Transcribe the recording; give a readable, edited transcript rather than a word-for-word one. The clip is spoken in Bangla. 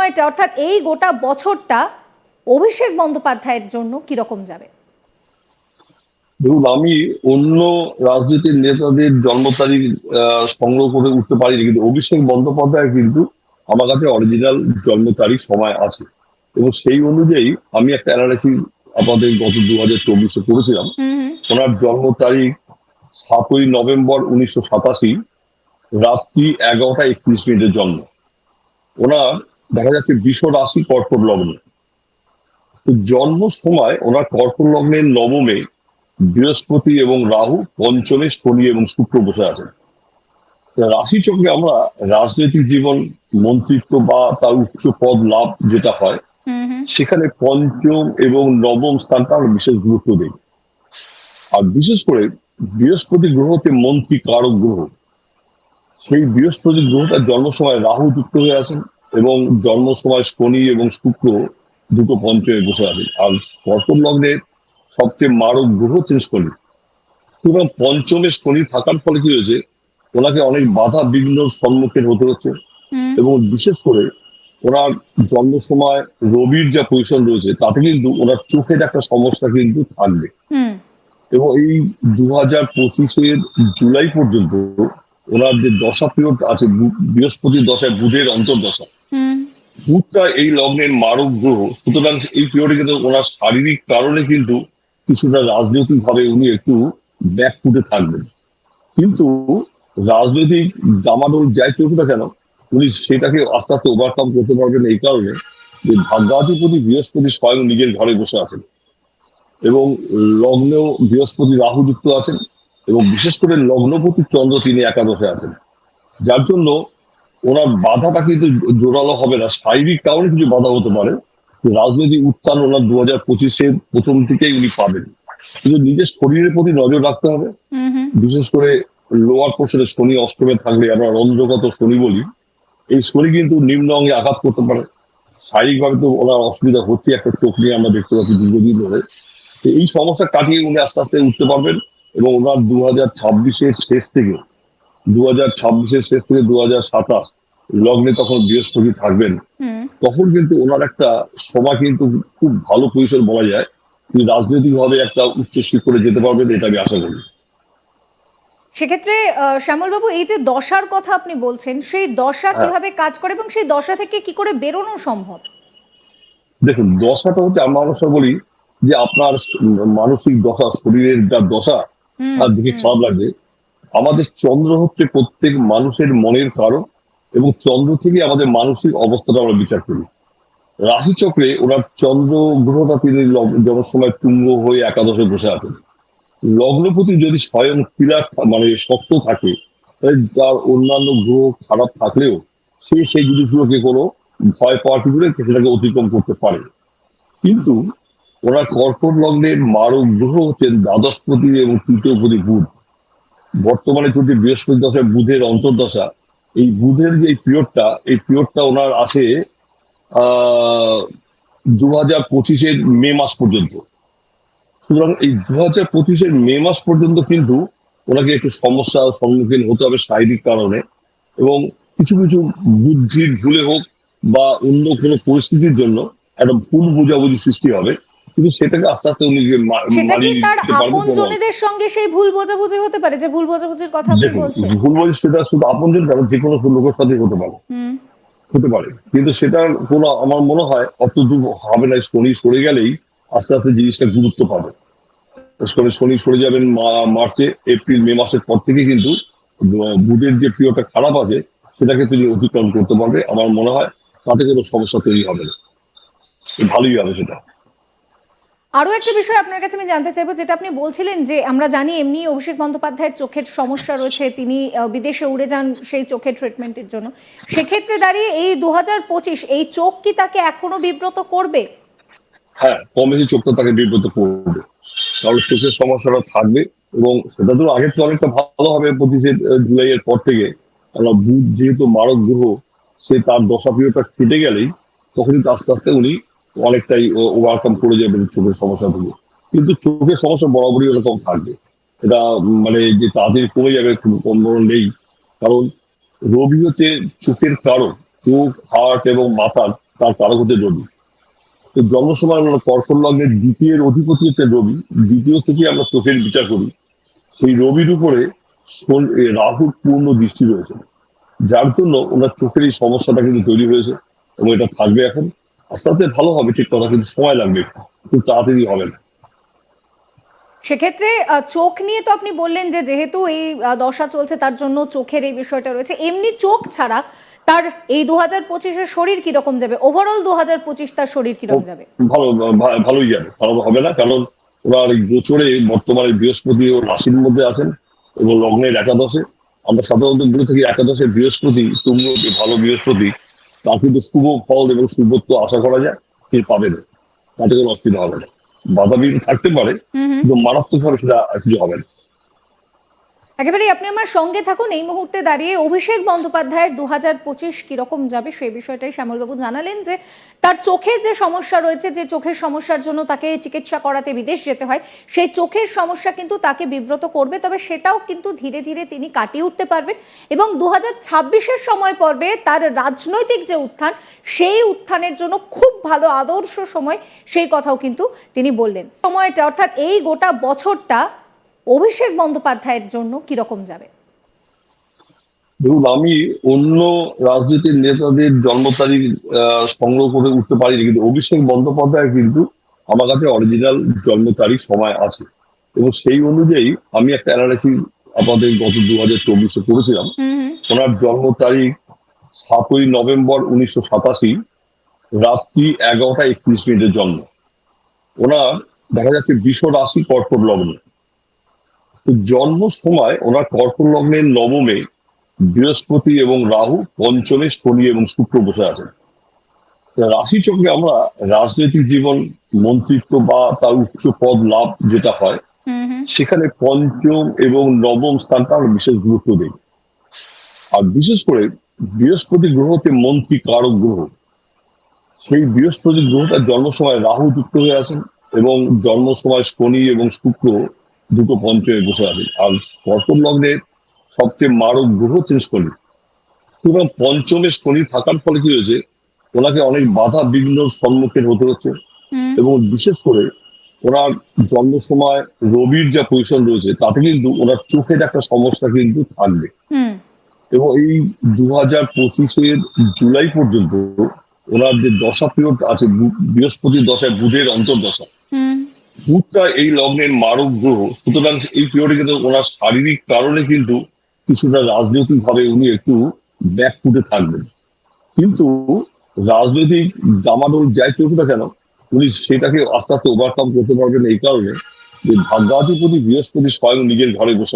সময়টা অর্থাৎ এই গোটা বছরটা অভিষেক বন্দ্যোপাধ্যায়ের জন্য কিরকম যাবে? দেখুন, আমি অন্য রাজনীতির নেতাদের জন্ম তারিখ সংগ্রহ করে উঠতে পারিনি, কিন্তু অভিষেক বন্দ্যোপাধ্যায় কিন্তু আমার কাছে অরিজিনাল জন্ম তারিখ সময় আছে, এবং সেই অনুযায়ী আমি একটা অ্যানালাইসিস আমাদের গত 2024-এ করেছিলাম। হুম হুম। ওনার জন্ম তারিখ 7ই নভেম্বর 1987, রাত্রি 11টা 31 মিনিটের জন্ম। ওনার দেখা যাচ্ছে বৃষ রাশি, কর্কট লগ্ন। তো জন্ম সময় ওনার কর্কট লগ্নের নবমে বৃহস্পতি এবং রাহু, পঞ্চমে শনি এবং শুক্র বসে আছেন। রাশিচক্রে আমরা রাজনৈতিক জীবন, মন্ত্রিত্ব বা তার উচ্চ পদ লাভ যেটা হয়, হুম হুম। সেখানে পঞ্চম এবং নবম স্থানটা আমরা বিশেষ গুরুত্ব দিই। আর বিশেষ করে বৃহস্পতি গ্রহ হচ্ছে মন্ত্রী কারক গ্রহ। সেই বৃহস্পতি গ্রহটা জন্ম সময় রাহু যুক্ত হয়ে আছেন, এবং জন্ম সময় শনি এবং শুক্র দুটো পঞ্চমে বসে আছেন। আর কর্কট লগ্নের সবচেয়ে মারক গ্রহ হচ্ছেন শনি। সুতরাং পঞ্চমে শনি থাকার ফলে কি হয়েছে, ওনাকে অনেক বাধা বিঘ্ন সম্মুখীন হতে হচ্ছে। হুম এবং বিশেষ করে ওনার জন্ম সময় রবির যা পজিশন রয়েছে, তাতে কিন্তু ওনার চোখের একটা সমস্যা কিন্তু থাকবে। হুম এবং এই 2025-এর জুলাই পর্যন্ত ওনার যে দশা পিরিয়ড আছে, বৃহস্পতির দশায় বুধের অন্তর্দশা, হুম। বুধটা এই লগ্নের মারক গ্রহ। সুতরাং এই পিরিয়ডে কিন্তু ওনার শারীরিক কারণে কিন্তু কিছুটা রাজনৈতিক ভাবে উনি একটু ব্যাকফুটে থাকবেন। কিন্তু রাজনৈতিক দামাদল যাই চলুক না কেন, উনি সেটাকে আস্তে আস্তে ওভারকাম করতে পারবেন, এই কারণে যে ভাগ্যাধিপতি বৃহস্পতি স্বয়ং নিজের ঘরে বসে আছেন, এবং লগ্নেও বৃহস্পতি রাহু যুক্ত আছেন, এবং বিশেষ করে লগ্নপতি চন্দ্র তিনি একাদশে আছেন। যার জন্য ওনার বাধাটা কিন্তু জোরালো হবে না, শারীরিক কারণে কিছু বাধা হতে পারে। রাজনৈতিক উত্থান ওনার 2025-এর প্রথম থেকেই উনি পাবেন, কিন্তু নিজের শরীরের প্রতি নজর রাখতে হবে। হুম হুম। বিশেষ করে লোয়ার পোর্শনে শনি অষ্টমে থাকলে, আমরা রন্ধ্রগত শনি বলি, এই শনি কিন্তু নিম্ন অঙ্গে আঘাত করতে পারে। শারীরিকভাবে তো ওনার অসুবিধা হচ্ছে, একটা চোখ নিয়ে আমরা দেখতে পাচ্ছি দীর্ঘদিন ধরে। তো এই সমস্যা কাটিয়ে উনি আস্তে আস্তে উঠতে পারবেন, এবং ওনার 2026-এর শেষ থেকে লগ্নে তখন বৃহস্পতি থাকবেন। হুম। তখন কিন্তু ওনার একটা সময় কিন্তু খুব ভালো পজিশন বলা যায়, তিনি রাজনৈতিক ভাবে একটা উচ্চ শিখরে যেতে পারবেন, এটা আমি আশা করি। সেক্ষেত্রে শ্যামলবাবু, এই যে দশার কথা আপনি বলছেন, সেই দশা হ্যাঁ, কিভাবে কাজ করে এবং সেই দশা থেকে কি করে বেরোনো সম্ভব? দেখুন, দশাটা হচ্ছে, আমরা অনেক সময় বলি যে আপনার মানসিক দশা, শরীরের যা দশা, হুম তার দিকে হুম। খারাপ লাগবে। আমাদের চন্দ্র হচ্ছে প্রত্যেক মানুষের মনের কারণ, এবং চন্দ্র থেকে আমাদের মানসিক অবস্থাটা আমরা বিচার করি। রাশিচক্রে ওনার চন্দ্র গ্রহটা তিনি জন্মের সময় তুঙ্গ হয়ে একাদশে বসে আছেন। লগ্নপতি যদি স্বয়ং পিলার মানে শক্ত থাকে, তাহলে তার অন্যান্য গ্রহ খারাপ থাকলেও সে সেই জিনিসগুলোকে কোনো ভয় পাওয়ার কিছু নেই, সেটাকে অতিক্রম করতে পারে। কিন্তু ওনার কর্কট লগ্নের মারক গ্রহ হচ্ছেন দ্বাদশপতি এবং তৃতীয়পতি বুধ। বর্তমানে চলছে বৃহস্পতি দশায় বুধের অন্তর্দশা। এই বুধের যে এই পিরিয়ডটা ওনার আসে 2025-এর মে মাস পর্যন্ত। সুতরাং এই 2025-এর মে মাস পর্যন্ত কিন্তু ওনাকে একটু সমস্যার সম্মুখীন হতে হবে শারীরিক কারণে, এবং কিছু কিছু বুদ্ধির ভুলে হোক বা অন্য কোনো পরিস্থিতির জন্য একটা ভুল বোঝাবুঝি সৃষ্টি হবে, কিন্তু সেটাকে আস্তে আস্তে উনি সেটা কি মানিয়ে তার নিতে পারবেন আপন কোনো। জনেদের সঙ্গে সেই ভুল বোঝাবুঝি হতে পারে, যে ভুল বোঝাবুঝির কথা আপনি দেখুন, বলছেন? ভুল বোঝাবুঝি সেটা শুধু আপনজন কারণ, যে কোনো লোকের সাথে হুম হতে পারে, কিন্তু সেটার কোনো, আমার মনে হয় অত দূর হবে না। শনি সরে গেলেই আস্তে আস্তে জিনিসটা গুরুত্ব পাবে। শনি সরে যাবেন মার্চে, এপ্রিল মে মাসের পর থেকে কিন্তু বুধের যে পিরিয়ডটা খারাপ আছে, সেটাকে তিনি অতিক্রম করতে পারবে। আমার মনে হয় তাতে কোনো সমস্যা তৈরি হবে না, ভালোই হবে সেটা। আরো একটা বিষয় আপনার কাছে আমি জানতে চাইবো, যেটা আপনি বলছিলেন যে আমরা জানি এমনি অভিষেক বন্দ্যোপাধ্যায়ের চোখের সমস্যা রয়েছে, তিনি বিদেশে উড়ে যান সেই চোখের ট্রিটমেন্টের জন্য। সেক্ষেত্রে দাঁড়িয়ে এই 2025 এই চোখ কি তাকে এখনো বিব্রত করবে? হ্যাঁ, কম বেশি চোখটা তাকে বিব্রত করবে, কারণ চোখের সমস্যাটা থাকবে। এবং সেটা তো আগের থেকে অনেকটা ভালো হবে 25-এর জুলাইয়ের পর থেকে। কারণ বুধ যেহেতু মারক গ্রহ, সে তার দশা পিরিয়ডটা কেটে গেলেই তখন কিন্তু আস্তে আস্তে উনি অনেকটাই ওভারকাম করে যাবেন চোখের সমস্যা থেকে। কিন্তু চোখের সমস্যা বরাবরই ওরকম থাকবে, এটা মানে যে তাড়াতাড়ি কমে যাবে কোনো নেই। কারণ রবি হচ্ছে চোখের কারণ, চোখ, হার্ট এবং মাথার তার কারক হচ্ছে রবি। তো জন্ম সময় আমরা কর্কট লগ্নের দ্বিতীয় অধিপতি হচ্ছে রবি, দ্বিতীয় থেকে আমরা চোখের বিচার করি। সেই রবির উপরে রাহুর পূর্ণ দৃষ্টি রয়েছে, যার জন্য ওনার চোখের এই সমস্যাটা কিন্তু তৈরি হয়েছে এবং এটা থাকবে এখন। আস্তে আস্তে ভালো হবে, ঠিক কথা, কিন্তু সময় লাগবে, একটু খুব তাড়াতাড়ি হবে না। সেক্ষেত্রে চোখ নিয়ে তো আপনি বললেন যে যেহেতু এই দশা চলছে তার জন্য চোখের এই বিষয়টা রয়েছে, এমনি চোখ ছাড়া তার এই 2025-এর শরীর কিরকম যাবে, ওভারঅল 2025 তার শরীর কিরকম যাবে? ভালো, ভালোই যাবে, খারাপ হবে না। কারণ ওনার এই গোচরে বর্তমানে বৃহস্পতি ও রাশির মধ্যে আছেন এবং লগ্নের একাদশে। আমরা সাধারণত বলে থাকি একাদশে বৃহস্পতি, তুঙ্গ ভালো বৃহস্পতি, তা কিন্তু শুভ ফল এবং শুভত্ব আশা করা যায়, সে পাবে না, তাতে কোনো অসুবিধা হবে না। বাধা বিঘ্ন থাকতে পারে, কিন্তু মারাত্মকভাবে সেটা কিছু হবে না। একেবারেই আপনি আমার সঙ্গে থাকুন। এই মুহূর্তে দাঁড়িয়ে অভিষেক বন্দ্যোপাধ্যায়ের 2025 কিরকম যাবে সেই বিষয়টাই শ্যামলবাবু জানালেন, যে তার চোখের যে সমস্যা রয়েছে, যে চোখের সমস্যার জন্য তাকে চিকিৎসা করাতে বিদেশ যেতে হয়, সেই চোখের সমস্যা কিন্তু তাকে বিব্রত করবে, তবে সেটাও কিন্তু ধীরে ধীরে তিনি কাটিয়ে উঠতে পারবেন এবং 2026-এর সময় পর্বে তার রাজনৈতিক যে উত্থান, সেই উত্থানের জন্য খুব ভালো আদর্শ সময়, সেই কথাও কিন্তু তিনি বললেন। সময়টা অর্থাৎ এই গোটা বছরটা অভিষেক বন্দ্যোপাধ্যায়ের জন্য কিরকম যাবে? দেখুন, আমি অন্য রাজনীতির নেতাদের জন্ম তারিখ সংগ্রহ করে উঠতে পারিনি, কিন্তু অভিষেক বন্দ্যোপাধ্যায় কিন্তু আমার কাছে অরিজিনাল জন্ম তারিখ সময় আছে এবং সেই অনুযায়ী আমি একটা অ্যানালাইসিস আমাদের গত 2024-এ করেছিলাম। ওনার জন্ম তারিখ 7ই নভেম্বর 1987, রাত্রি 11টা 31 মিনিটের জন্ম। ওনার দেখা যাচ্ছে বৃষ রাশি, কর্কট লগ্ন। তো জন্ম সময় ওনার কর্কট লগ্নের নবমে বৃহস্পতি এবং রাহু, পঞ্চমে শনি এবং শুক্র বসে আছেন। রাশি চক্রে আমরা রাজনৈতিক জীবন, মন্ত্রিত্ব বা তার উচ্চ পদ লাভ যেটা হয়, সেখানে পঞ্চম এবং নবম স্থানটা আমরা বিশেষ গুরুত্ব দিই। আর বিশেষ করে বৃহস্পতি গ্রহ হচ্ছে মন্ত্রী কারক গ্রহ। সেই বৃহস্পতি গ্রহটা জন্ম সময় রাহু যুক্ত হয়ে আছেন এবং জন্ম সময় শনি এবং শুক্র দুটো পঞ্চমে বসে আছেন। আর কর্কট লগ্নের সবচেয়ে মারক গ্রহ হচ্ছেন শনি। সুতরাং পঞ্চমে শনি থাকার ফলে কি হয়েছে, ওনাকে অনেক বাধা বিঘ্ন সম্মুখীন হতে হচ্ছে এবং বিশেষ করে ওনার জন্ম সময় রবির যা পজিশন রয়েছে, তাতে কিন্তু ওনার চোখের একটা সমস্যা কিন্তু থাকবে। এবং এই 2025-এর জুলাই পর্যন্ত ওনার যে দশা পিরিয়ড আছে, বৃহস্পতির দশায় বুধের অন্তর্দশা, বুধটা এই লগ্নের মারক গ্রহ। সুতরাং এই পিরিয়ডে কিন্তু ওনার শারীরিক কারণে কিন্তু কিছুটা রাজনৈতিক ভাবে উনি একটু ব্যাকফুটে থাকবেন, কিন্তু রাজনৈতিক দামাদল যাই চলুক না কেন, উনি সেটাকে আস্তে আস্তে ওভারকাম করতে পারবেন এই কারণে যে ভাগ্যাধিপতি বৃহস্পতি স্বয়ং নিজের ঘরে বসে